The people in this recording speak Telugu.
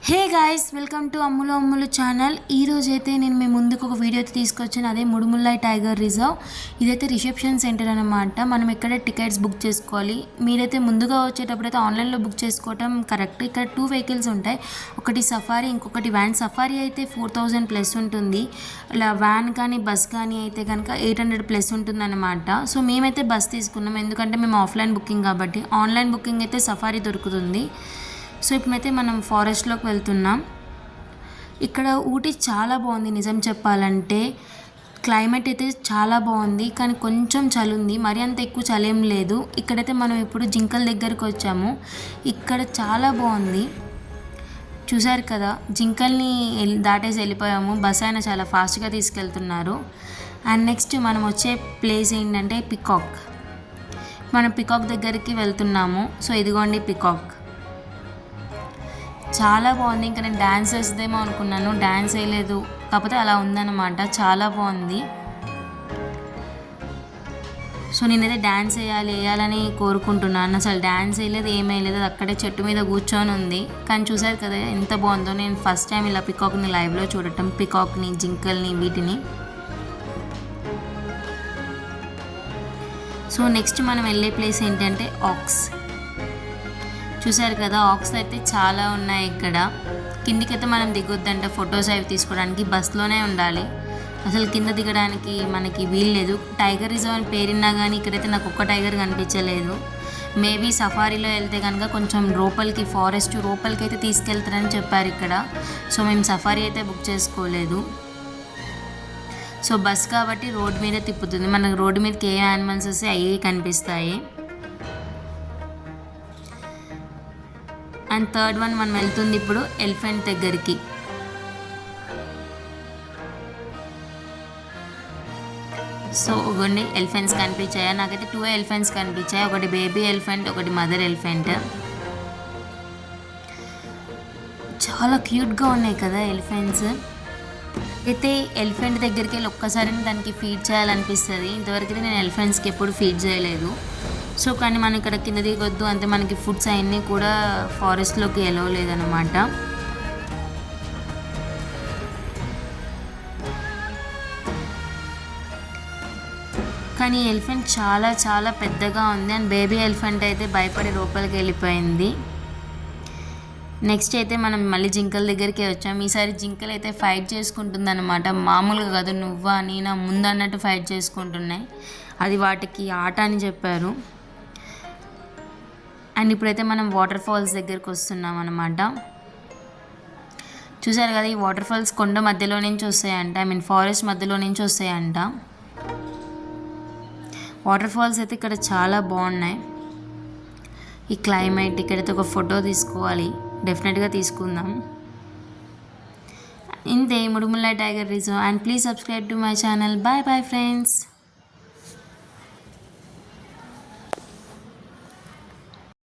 Hey guys, welcome to Ammulu Ammulu channel. ఈరోజు అయితే నేను మీ ముందుకు ఒక వీడియో అయితే తీసుకొచ్చాను. అదే ముడుముల్లై టైగర్ రిజర్వ్. ఇదైతే రిసెప్షన్ సెంటర్ అనమాట. మనం ఇక్కడ టికెట్స్ బుక్ చేసుకోవాలి. మీరైతే ముందుగా వచ్చేటప్పుడు అయితే ఆన్లైన్లో బుక్ చేసుకోవటం కరెక్ట్. ఇక్కడ 2 వెహికల్స్ ఉంటాయి. ఒకటి సఫారీ, ఇంకొకటి వ్యాన్. సఫారీ అయితే 4000+ ఉంటుంది. ఇలా వ్యాన్ కానీ బస్ కానీ అయితే కనుక 800+ ఉంటుంది అనమాట. సో మేమైతే బస్ తీసుకున్నాం, ఎందుకంటే మేము ఆఫ్లైన్ బుకింగ్ కాబట్టి. ఆన్లైన్ బుకింగ్ అయితే సఫారీ దొరుకుతుంది. సో ఇప్పుడైతే మనం ఫారెస్ట్లోకి వెళ్తున్నాం. ఇక్కడ ఊటీ చాలా బాగుంది. నిజం చెప్పాలంటే క్లైమేట్ అయితే చాలా బాగుంది, కానీ కొంచెం చలి ఉంది. మరి అంత ఎక్కువ చలి ఏం లేదు. ఇక్కడైతే మనం ఇప్పుడు జింకల దగ్గరికి వచ్చాము. ఇక్కడ చాలా బాగుంది. చూసారు కదా, జింకల్ని దాటేసి వెళ్ళిపోయాము. బస్ అయినా చాలా ఫాస్ట్గా తీసుకెళ్తున్నారు. అండ్ నెక్స్ట్ మనం వచ్చే ప్లేస్ ఏంటంటే పికాక్. మనం పికాక్ దగ్గరికి వెళ్తున్నాము. సో ఇదిగోండి పికాక్. చాలా బాగుంది. ఇంకా నేను డ్యాన్స్ వేస్తుందేమో అనుకున్నాను, డ్యాన్స్ వేయలేదు. కాకపోతే అలా ఉందన్నమాట, చాలా బాగుంది. సో నేనైతే డ్యాన్స్ వేయాలని కోరుకుంటున్నాను. అసలు డ్యాన్స్ వేయలేదు, ఏం వేయలేదు. అది అక్కడే చెట్టు మీద కూర్చొని ఉంది. కానీ చూసారు కదా ఎంత బాగుందో. నేను ఫస్ట్ టైం ఇలా పికాక్ని లైవ్లో చూడటం, పికాక్ని, జింకల్ని, వీటిని. సో నెక్స్ట్ మనం వెళ్ళే ప్లేస్ ఏంటంటే ఆక్స్. చూసారు కదా, ఆక్స్ అయితే చాలా ఉన్నాయి ఇక్కడ. కిందికైతే మనం దిగొద్దంట, ఫొటోస్ అవి తీసుకోవడానికి బస్లోనే ఉండాలి. అసలు కింద దిగడానికి మనకి వీల్లేదు. టైగర్ రిజర్వ్ అని పేరున్నా కానీ ఇక్కడైతే నాకు ఒక్క టైగర్ కనిపించలేదు. మేబీ సఫారీలో వెళ్తే కనుక కొంచెం లోపలికి, ఫారెస్ట్ లోపలికి అయితే తీసుకెళ్తారని చెప్పారు ఇక్కడ. సో మేము సఫారీ అయితే బుక్ చేసుకోలేదు. సో బస్ కాబట్టి రోడ్డు మీద తిప్పుతుంది. మనకు రోడ్డు మీదకి ఏ యానిమల్స్ వస్తే అవి కనిపిస్తాయి. అండ్ థర్డ్ వన్ మనం వెళ్తుంది ఇప్పుడు ఎలిఫెంట్ దగ్గరికి. సో ఇవ్వండి ఎలిఫెంట్స్ కనిపించాయా? నాకైతే 2 ఎలిఫెంట్స్ కనిపించాయి. ఒకటి బేబీ ఎలిఫెంట్, ఒకటి మదర్ ఎలిఫెంట్. చాలా క్యూట్గా ఉన్నాయి కదా ఎలిఫెంట్స్. అయితే ఎలిఫెంట్ దగ్గరికి వెళ్ళి ఒక్కసారి దానికి ఫీడ్ చేయాలనిపిస్తుంది. ఇంతవరకు నేను ఎలిఫెంట్స్కి ఎప్పుడు ఫీడ్ చేయలేదు. సో కానీ మనం ఇక్కడ కింద దిగొద్దు, అంతే. మనకి ఫుడ్స్ అవన్నీ కూడా ఫారెస్ట్లోకి ఎలో లేదనమాట. కానీ ఎలిఫెంట్ చాలా చాలా పెద్దగా ఉంది. అండ్ బేబీ ఎలిఫెంట్ అయితే భయపడి లోపలికి వెళ్ళిపోయింది. నెక్స్ట్ అయితే మనం మళ్ళీ జింకల దగ్గరికి వచ్చాం. ఈసారి జింకలు అయితే ఫైట్ చేసుకుంటుంది అనమాట. మామూలుగా కాదు, నువ్వా నేనా ముందు అన్నట్టు ఫైట్ చేసుకుంటున్నాయి. అది వాటికి ఆట అని చెప్పారు. అండ్ ఇప్పుడైతే మనం వాటర్ ఫాల్స్ దగ్గరికి వస్తున్నాం అనమాట. చూసారు కదా, ఈ వాటర్ ఫాల్స్ కొండ మధ్యలో నుంచి వస్తాయంట. ఫారెస్ట్ మధ్యలో నుంచి వస్తాయంట. వాటర్ ఫాల్స్ అయితే ఇక్కడ చాలా బాగున్నాయి. ఈ క్లైమేట్, ఇక్కడైతే ఒక ఫోటో తీసుకోవాలి, డెఫినెట్గా తీసుకుందాం. ఇంతే Mudumalai tiger reserve. And please subscribe to my channel. Bye bye friends.